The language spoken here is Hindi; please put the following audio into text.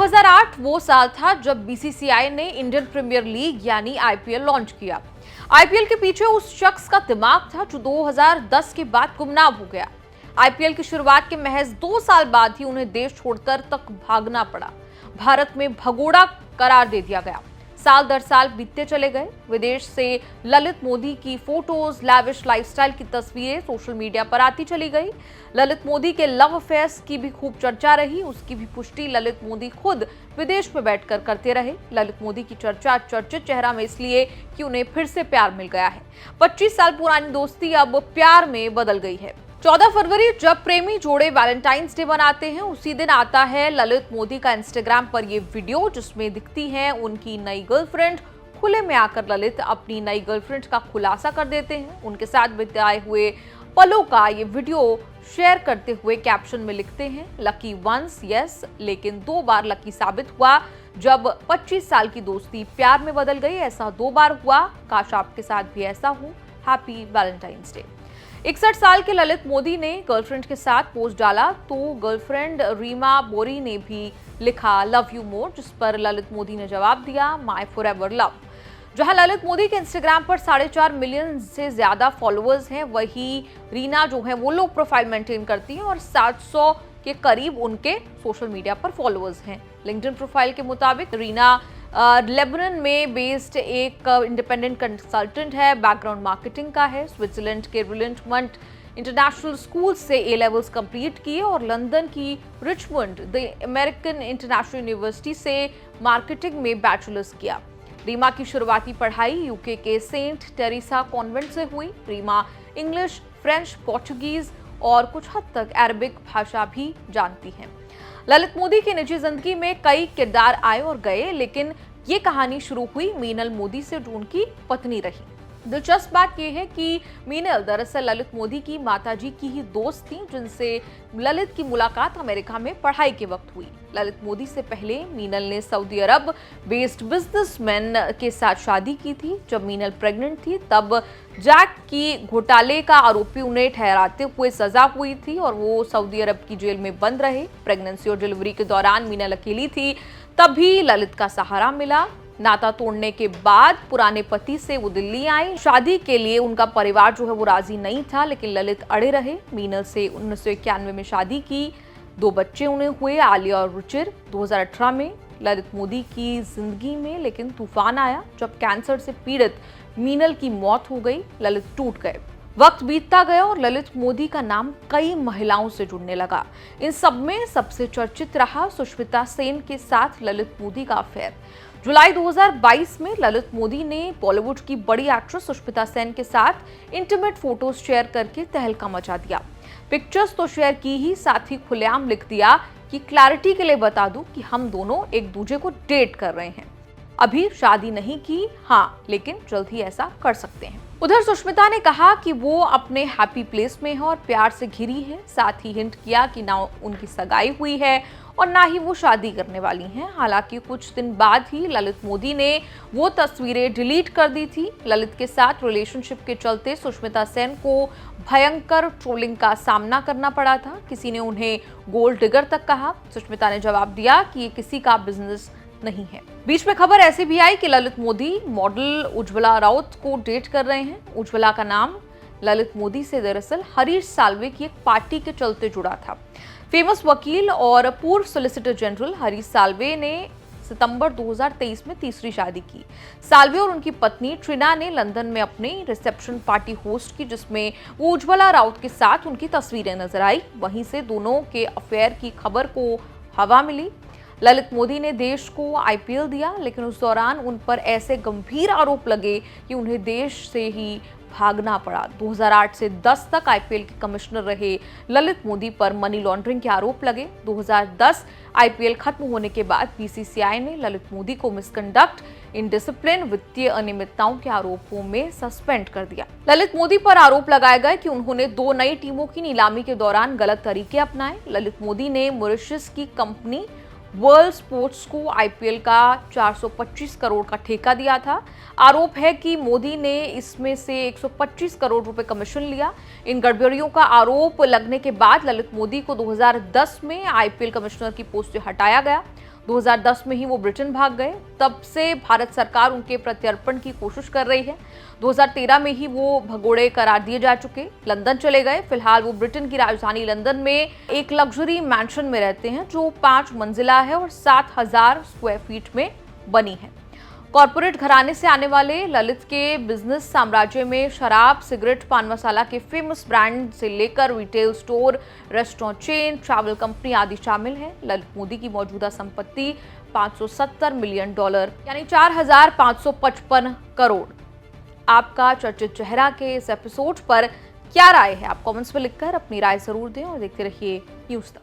2008 वो साल था जब बीसीसीआई ने इंडियन प्रीमियर लीग यानी आईपीएल लॉन्च किया। आईपीएल के पीछे उस शख्स का दिमाग था जो 2010 के बाद गुमनाम हो गया। आईपीएल की शुरुआत के महज 2 साल बाद ही उन्हें देश छोड़कर तक भागना पड़ा। भारत में भगोड़ा करार दे दिया गया। साल दर साल बीतते चले गए। विदेश से ललित मोदी की फोटोज, लैविश लाइफस्टाइल की तस्वीरें सोशल मीडिया पर आती चली गई। ललित मोदी के लव अफेयर्स की भी खूब चर्चा रही। उसकी भी पुष्टि ललित मोदी खुद विदेश में बैठकर करते रहे। ललित मोदी की चर्चा चर्चित चेहरा में इसलिए कि उन्हें फिर से प्यार मिल गया है। 25 साल पुरानी दोस्ती अब प्यार में बदल गई है। 14 फरवरी जब प्रेमी जोड़े वैलेंटाइंस डे मनाते हैं, उसी दिन आता है ललित मोदी का इंस्टाग्राम पर ये वीडियो जिसमें दिखती है उनकी नई गर्लफ्रेंड। खुले में आकर ललित अपनी नई गर्लफ्रेंड का खुलासा कर देते हैं। उनके साथ बिताए हुए पलों का ये वीडियो शेयर करते हुए कैप्शन में लिखते हैं, लकी वंस यस, लेकिन 2 बार लकी साबित हुआ जब 25 साल की दोस्ती प्यार में बदल गई। ऐसा 2 बार हुआ, काश आपके साथ भी ऐसा हो। Happy Valentine's day. 61 साल के ललित मोदी ने गर्लफ्रेंड के साथ पोस्ट डाला तो गर्लफ्रेंड रीमा बोरी ने भी लिखा लव यू मोर, जिस पर ललित मोदी ने जवाब दिया माय फॉरएवर लव। जहां ललित मोदी के इंस्टाग्राम पर 4.5 मिलियन से ज्यादा फॉलोअर्स हैं, वहीं रीना जो है वो लो प्रोफाइल मेंटेन करती हैं और 700 के करीब उनके सोशल मीडिया पर फॉलोअर्स हैं। लिंक्डइन प्रोफाइल के मुताबिक रीना लेबनान में बेस्ड एक इंडिपेंडेंट कंसल्टेंट है, बैकग्राउंड मार्केटिंग का है। स्विट्जरलैंड के रिलेंटमंट इंटरनेशनल स्कूल से ए लेवल्स कंप्लीट किए और लंदन की Richmond the American international university से मार्केटिंग में बैचलर्स किया। रीमा की शुरुआती पढ़ाई यूके के सेंट टेरेसा कॉन्वेंट से हुई। रीमा इंग्लिश, फ्रेंच, पोर्चुगीज और कुछ हद तक अरबिक भाषा भी जानती हैं। ललित मोदी की निजी जिंदगी में कई किरदार आए और गए, लेकिन ये कहानी शुरू हुई मीनल मोदी से जो उनकी पत्नी रही। दिलचस्प बात यह है कि मीनल दरअसल ललित मोदी की माताजी की ही दोस्त थी, जिनसे ललित की मुलाकात अमेरिका में पढ़ाई के वक्त हुई। ललित मोदी से पहले मीनल ने सऊदी अरब बेस्ड बिजनेसमैन के साथ शादी की थी। जब मीनल प्रेग्नेंट थी तब जैक की घोटाले का आरोपी उन्हें ठहराते हुए सजा हुई थी और वो सऊदी अरब की जेल में बंद रहे। प्रेगनेंसी और डिलीवरी के दौरान मीनल अकेली थी, तभी ललित का सहारा मिला। नाता तोड़ने के बाद पुराने पति से वो दिल्ली आई। शादी के लिए उनका परिवार जो है वो राजी नहीं था, लेकिन ललित अड़े रहे। मीनल से 1991 में शादी की। 2 बच्चे उन्हें हुए, आलिया और रुचिर। 2018 में ललित मोदी की जिंदगी में लेकिन तूफान आया जब कैंसर से पीड़ित मीनल की मौत हो गई। ललित टूट गए। वक्त बीतता गया और ललित मोदी का नाम कई महिलाओं से जुड़ने लगा। इन सब में सबसे चर्चित रहा सुष्मिता सेन के साथ ललित मोदी का अफेयर। जुलाई 2022 में ललित मोदी ने बॉलीवुड की बड़ी एक्ट्रेस सुष्मिता सेन के साथ इंटीमेट फोटोज शेयर करके तहलका मचा दिया। पिक्चर्स तो शेयर की ही, साथ ही खुलेआम लिख दिया कि क्लैरिटी के लिए बता दूं कि हम दोनों एक दूसरे को डेट कर रहे हैं। अभी शादी नहीं की, हाँ, लेकिन जल्द ही ऐसा कर सकते हैं। उधर सुष्मिता ने कहा कि वो अपने हैप्पी प्लेस में है और प्यार से घिरी है। साथ ही हिंट किया कि ना उनकी सगाई हुई है और ना ही वो शादी करने वाली हैं। हालांकि कुछ दिन बाद ही ललित मोदी ने वो तस्वीरें डिलीट कर दी थी। ललित के साथ रिलेशनशिप के चलते सुष्मिता सेन को भयंकर ट्रोलिंग का सामना करना पड़ा था। किसी ने उन्हें गोल्ड डिगर तक कहा। सुष्मिता ने जवाब दिया कि ये किसी का बिजनेस नहीं है। बीच में खबर ऐसी भी आई कि ललित मोदी मॉडल उज्ज्वला राउत को डेट कर रहे हैं। उज्ज्वला का नाम ललित मोदी से दरअसल हरीश साल्वे की एक पार्टी के चलते जुड़ा था। फेमस वकील और पूर्व सॉलिसिटर जनरल हरीश साल्वे ने सितंबर 2023 में तीसरी शादी की। साल्वे और उनकी पत्नी ट्रिना ने लंदन में अपनी रिसेप्शन पार्टी होस्ट की, जिसमें वो उज्ज्वला राउत के साथ उनकी तस्वीरें नजर आई। वहीं से दोनों के अफेयर की खबर को हवा मिली। ललित मोदी ने देश को आईपीएल दिया, लेकिन उस दौरान उन पर ऐसे गंभीर आरोप लगे कि उन्हें देश से ही भागना पड़ा। 2008 से 10 तक आईपीएल के कमिश्नर रहे ललित मोदी पर मनी लॉन्ड्रिंग के आरोप लगे। 2010 आईपीएल खत्म होने के बाद बीसीसीआई ने ललित मोदी को मिसकंडक्ट, इनडिसिप्लिन, वित्तीय अनियमितताओं के आरोपों में सस्पेंड कर दिया। ललित मोदी पर आरोप लगाया गया कि उन्होंने 2 नई टीमों की नीलामी के दौरान गलत तरीके अपनाए। ललित मोदी ने मॉरिशस की कंपनी वर्ल्ड स्पोर्ट्स को आईपीएल का 425 करोड़ का ठेका दिया था। आरोप है कि मोदी ने इसमें से 125 करोड़ रुपए कमीशन लिया। इन गड़बड़ियों का आरोप लगने के बाद ललित मोदी को 2010 में आईपीएल कमिश्नर की पोस्ट से हटाया गया। 2010 में ही वो ब्रिटेन भाग गए। तब से भारत सरकार उनके प्रत्यर्पण की कोशिश कर रही है। 2013 में ही वो भगोड़े करार दिए जा चुके, लंदन चले गए। फिलहाल वो ब्रिटेन की राजधानी लंदन में एक लग्जरी मैंशन में रहते हैं जो 5 मंजिला है और 7,000 स्क्वायर फीट में बनी है। कॉरपोरेट घराने से आने वाले ललित के बिजनेस साम्राज्य में शराब, सिगरेट, पान मसाला के फेमस ब्रांड से लेकर retail store, restaurant chain, travel company आदि शामिल है। ललित मोदी की मौजूदा संपत्ति $570 मिलियन यानी 4,555 करोड़। आपका चर्चित चेहरा के इस एपिसोड पर क्या राय है? आप कमेंट्स में लिखकर अपनी राय जरूर दें और देखते रहिए न्यूज़ तक।